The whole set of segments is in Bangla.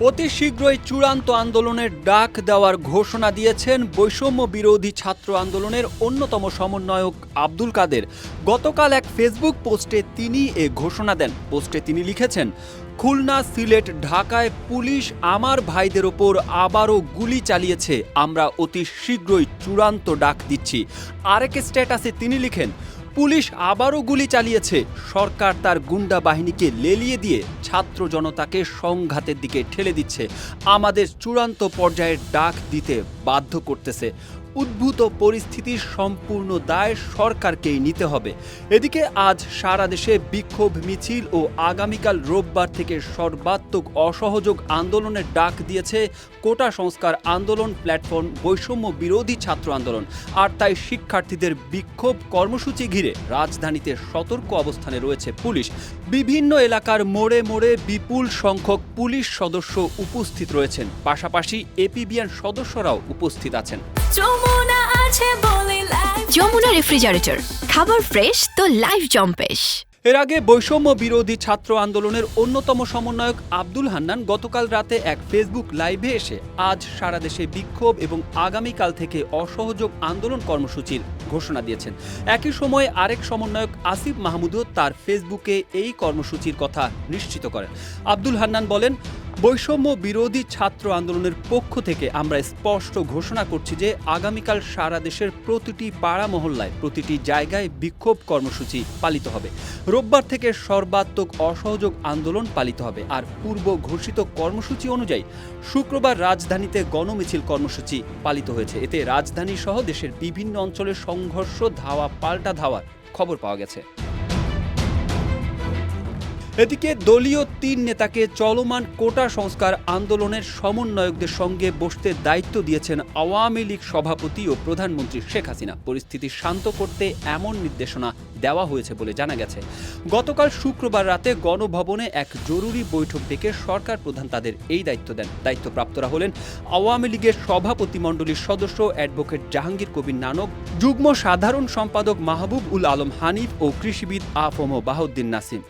অতি শীঘ্রই চূড়ান্ত আন্দোলনের ডাক দেওয়ার ঘোষণা দিয়েছেন বৈষম্য বিরোধী ছাত্র আন্দোলনের অন্যতম সমন্বয়ক আব্দুল কাদের। গতকাল এক ফেসবুক পোস্টে তিনি এ ঘোষণা দেন। পোস্টে তিনি লিখেছেন, খুলনা, সিলেট, ঢাকায় পুলিশ আমার ভাইদের ওপর আবারও গুলি চালিয়েছে। আমরা অতি শীঘ্রই চূড়ান্ত ডাক দিচ্ছি। আরেক স্ট্যাটাসে তিনি লিখেন, পুলিশ আবারও গুলি চালিয়েছে। সরকার তার গুন্ডা বাহিনীকে লেলিয়ে দিয়ে ছাত্র জনতাকে সংঘাতের দিকে ঠেলে দিচ্ছে। আমাদের চূড়ান্ত পর্যায়ের ডাক দিতে বাধ্য করতেছে। উদ্ভূত পরিস্থিতির সম্পূর্ণ দায় সরকারকেই নিতে হবে। এদিকে আজ সারা দেশে বিক্ষোভ মিছিল ও আগামীকাল রোববার থেকে সর্বাত্মক অসহযোগ আন্দোলনের ডাক দিয়েছে কোটা সংস্কার আন্দোলন প্ল্যাটফর্ম বৈষম্য বিরোধী ছাত্র আন্দোলন। আর তাই শিক্ষার্থীদের বিক্ষোভ কর্মসূচি ঘিরে রাজধানীতে সতর্ক অবস্থানে রয়েছে পুলিশ। বিভিন্ন এলাকার মোড়ে মোড়ে বিপুল সংখ্যক পুলিশ সদস্য উপস্থিত রয়েছেন। পাশাপাশি এপিবিএন সদস্যরাও উপস্থিত আছেন। যমুনা রেফ্রিজারেটর, খাবার ফ্রেশ তো লাইফ জম্পেশ। এর আগে বৈষম্য বিরোধী ছাত্র আন্দোলনের অন্যতম সমন্বয়ক আব্দুল হান্নান গতকাল রাতে এক ফেসবুক লাইভে এসে আজ সারা দেশে বিক্ষোভ এবং আগামীকাল থেকে অসহযোগ আন্দোলন কর্মসূচির ঘোষণা দিয়েছেন। একই সময়ে আরেক সমন্বয়ক আসিফ মাহমুদও তার ফেসবুকে এই কর্মসূচির কথা নিশ্চিত করেন। আব্দুল হান্নান বলেন, বৈষম্য বিরোধী ছাত্র আন্দোলনের পক্ষ থেকে আমরা স্পষ্ট ঘোষণা করছি যে আগামীকাল সারা দেশের প্রতিটি পাড়া মহল্লায় প্রতিটি জায়গায় বিক্ষোভ কর্মসূচি পালিত হবে। রোববার থেকে সর্বাত্মক অসহযোগ আন্দোলন পালিত হবে। আর পূর্ব ঘোষিত কর্মসূচি অনুযায়ী শুক্রবার রাজধানীতে গণমিছিল কর্মসূচি পালিত হয়েছে। এতে রাজধানী সহ দেশের বিভিন্ন অঞ্চলে সংঘর্ষ, ধাওয়া পাল্টা ধাওয়ার খবর পাওয়া গেছে। এদিকে দলীয় ৩ নেতাকে চলমান কোটা সংস্কার আন্দোলনের সমন্বয়কদের সঙ্গে বসতে দায়িত্ব দিয়েছেন আওয়ামী লীগ সভাপতি ও প্রধানমন্ত্রী শেখ হাসিনা। পরিস্থিতি শান্ত করতে এমন নির্দেশনা দেওয়া হয়েছে বলে জানা গেছে। গতকাল শুক্রবার রাতে গণভবনে এক জরুরি বৈঠক ডেকে সরকার প্রধান তাদের এই দায়িত্ব দেন। দায়িত্বপ্রাপ্তরা হলেন আওয়ামী লীগের সভাপতিমণ্ডলীর সদস্য অ্যাডভোকেট জাহাঙ্গীর কবির নানক, যুগ্ম সাধারণ সম্পাদক মাহবুব উল আলম হানিফ ও কৃষিবিদ আফম বাহাউদ্দিন নাসিম।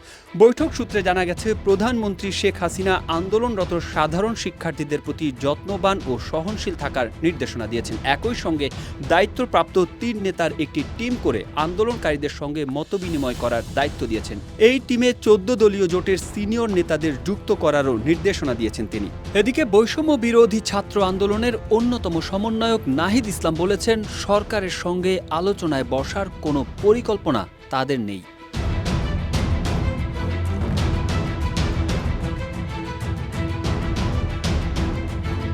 বৈঠক সূত্রে জানা গেছে, প্রধানমন্ত্রী শেখ হাসিনা আন্দোলনরত সাধারণ শিক্ষার্থীদের প্রতি যত্নবান ও সহনশীল থাকার নির্দেশনা দিয়েছেন। একই সঙ্গে দায়িত্বপ্রাপ্ত ৩ নেতার একটি টিম করে আন্দোলনকারীদের সঙ্গে মতবিনিময় করার দায়িত্ব দিয়েছেন। এই টিমে 14 দলীয় জোটের সিনিয়র নেতাদের যুক্ত করারও নির্দেশনা দিয়েছেন তিনি। এদিকে বৈষম্য বিরোধী ছাত্র আন্দোলনের অন্যতম সমন্বয়ক নাহিদ ইসলাম বলেছেন, সরকারের সঙ্গে আলোচনায় বসার কোনো পরিকল্পনা তাদের নেই।